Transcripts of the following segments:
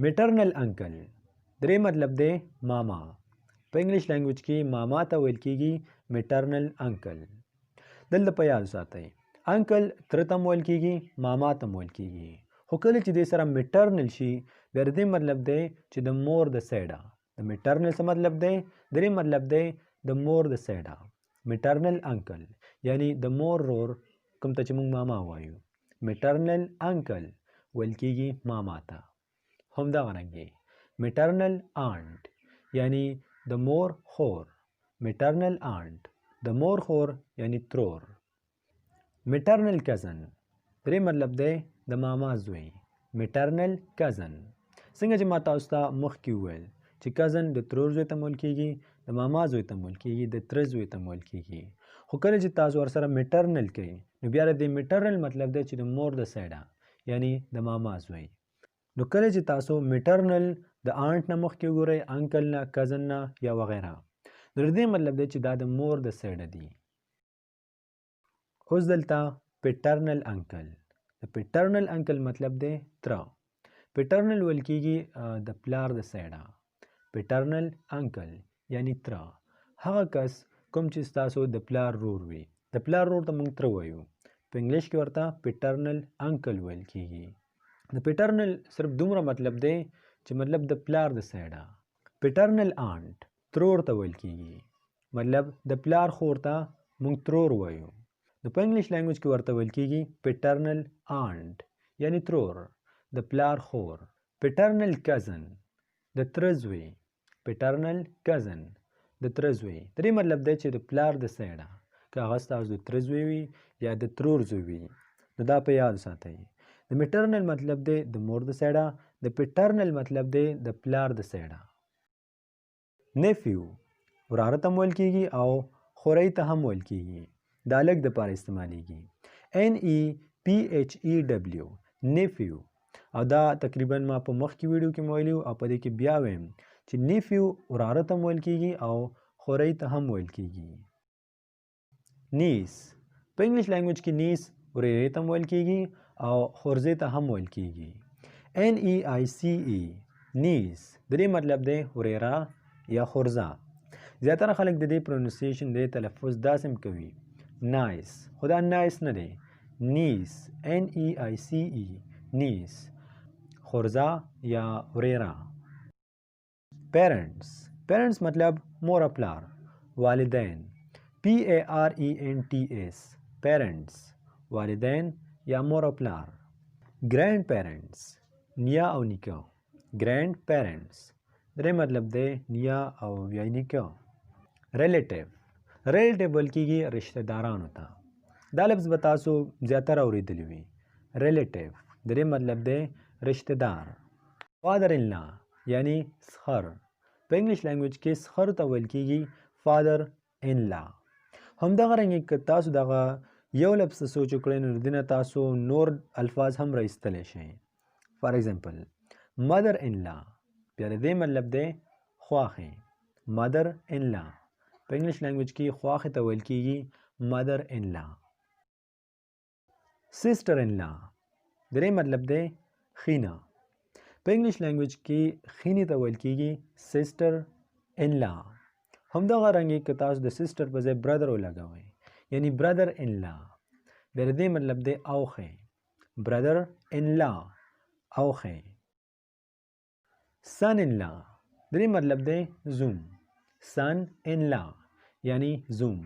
میټرنل انکل درې مطلب دی ماما. په انګلیش لینګویج کې ماما ته ویل کېږي میټرنل انکل. دلته په یاد ساتئ انکل تره ته ویل کېږي ماما ته ویل کېږي. خو کله چې دې سره میټرنل شي بیا د دې مطلب دی چې د مور د سایډه. د میټرنل څه مطلب دی؟ د دې مطلب دی د مور د سایډه. میټرنل انکل یعنی د مور رور کوم ته چې موږ ماما وایو. میټرنل انکل ویل کېږي ماما ته. همدغرنګې میټرنل آنټ یعنی د مور خور. میټرنل آنټ د مور خور یعنی ترور. میټرنل کزن درې مطلب دی د ماما زوی. میټرنل کزن څنګه چې ما تاسو ته مخکې وویل چې کزن د ترور زوی ته ویل کېږي، د ماما زوی ته ویل کېږي، د تره زوی ته ویل کېږي. خو کله چې تاسو ورسره میټرنل کوئ نو بیا د دې میټرنل مطلب دی چې د مور د سایډه یعنی د ماما زوی. نو کله چې تاسو میټرنل د آنټ نه مخکې وګورئ، انکل نه، کزن نه یا وغیره، نو د دې مطلب دی چې دا د مور د سایډه دي. اوس دلته پیټرنل انکل. د پیټرنل انکل مطلب دی تره. پیټرنل ویل کېږي د پلار د سایډه. پیټرنل انکل یعنی تره هغه کس کوم چې ستاسو د پلار رور وي. د پلار رور ته موږ تره وایو. په انګلیش کې ورته پیټرنل انکل ویل کېږي. د پیټرنل صرف دومره مطلب دی چې مطلب د پلار د سایډه. پیټرنل آنټ ترور ته ویل کېږي. مطلب د پلار خور ته موږ ترور وایو. نو په انګلیش لینګویج کې ورته ویل کېږي پیټرنل آنټ یعنی ترور د پلار خور. پیټرنل کزن د تره زوی. پیټرنل کزن د تره زوی. د دې مطلب دی چې د پلار د سایډه که هغه ستاسو د تره زوی وي یا د ترور زوی وي. نو دا په یاد ساتئ. د میټرنل مطلب دی د مور د سایډه. د پیټرنل مطلب دی د پلار د سایډه. نیفیو وراره ته ویل کېږي او خورۍ ته هم ویل کېږي. دا لږ دپاره استعمالیږي. NEPHEW نیفیو. او دا تقریبا ما په مخکې ویډیو کې ویلي او په دې کې بیا وایم چې نیفیو وراره ته ویل کېږي او خورۍ ته هم ویل کېږي. نیس په انګلیش لینګویج کې نیس ورېرې ته ویل کېږي او خورزې ته هم ویل کېږي. NEICE نیس د دې مطلب دی ورېره یا خورزه. زیاتره خلک د دې پروننسیشن د تلفظ داسې کوي نایس، خو دا نایس نه دی. نیس NEICE نیس خورزه یا ورېره. پیرنټس پیرنټس مطلب مور او پلار. والدین PARENTS پیرنټس والدین یا مور او پلار. ګرینډ پیرنټس نیا او نیکه. ګرینډ پیرنټس درې مطلب دی نیا او یا نیکه. ریلیټیو ریلیټیو ویل کېږي رشته دارانو ته. دا لفظ به تاسو زیاتره اورېدلی وي. ریلیټیو درې مطلب دی رشته دار. فادر ان لا یعنی سخر. په انګلیش لینګویج کې سخر ته ویل کېږي فادر ان لا. همدغرنګې که تاسو دغه یو لفظ سوچ وکړئ نو د دې نه تاسو نور الفاظ هم راایستلی شئ. فار ایگزامپل مدر ان لا بیا د دې مطلب دی خواښې. مدر ان لا په انګلیش لینګویج کې خواښې ته ویل کېږي مدر ان لا. سسټر ان لا د دې مطلب دی خینه. په انګلیش لینګویج کې خینې ته ویل کېږي سسټر ان لا. همدغه رنګې که تاسو د سسټر په ځای برادر ولګوئ یعنی برادر ان لا بیا د دې مطلب دی اوښې. برادر ان لا اوښې. سن ان لا د دې مطلب دی زوم. سن ان لا یعنی زوم.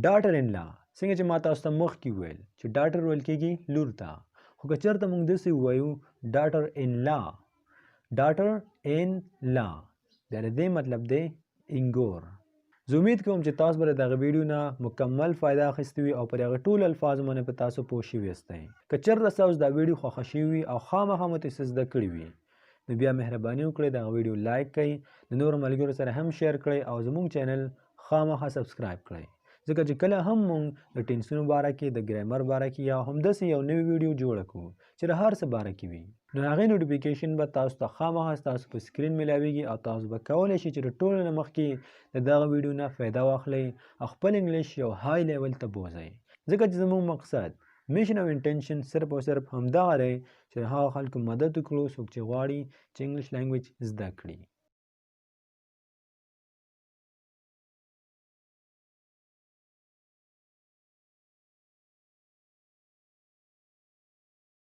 ډاټر ان لا څنګه چې ما تاسو ته مخکې وویل چې ډاټر ویل کېږي لور ته. خو که چېرته موږ داسې ووایو ډاټر ان لا ډاټر ان لا بیا د دې مطلب دی انګور. زه امید کوم چې تاسو به د دغه ویډیو نه مکمل فایده اخیستې وي او پر هغه ټولو الفاظو باندې په تاسو پوه شوي یاستئ. که چېرته ستاسو دا ویډیو خوښه شوي وي او خامخا مو ترې څه زده کړي وي نو بیا مهرباني وکړئ دغه ویډیو لایک کړئ، د نورو ملګرو سره هم شیر کړئ او زموږ چینل خامخا سبسکرایب کړئ. ځکه چې کله هم موږ د ټینسونو باره کې د ګرامر باره کې یا همداسې یو نوی ویډیو جوړه کړو چې د هر څه باره کې وي نو هغې نوټیفیکیشن به تاسو ته خامخا ستاسو په سکرین میلاویږي او تاسو به کولی شئ چې د ټولو نه مخکې د دغه ویډیو نه فایده واخلئ او خپل انګلیش یو های لیول ته بوځئ. ځکه چې زموږ مقصد میشن او انټنشن صرف او صرف همدغه دی چې هغه خلکو مدد وکړو څوک چې غواړي چې انګلیش لینګویج زده کړي.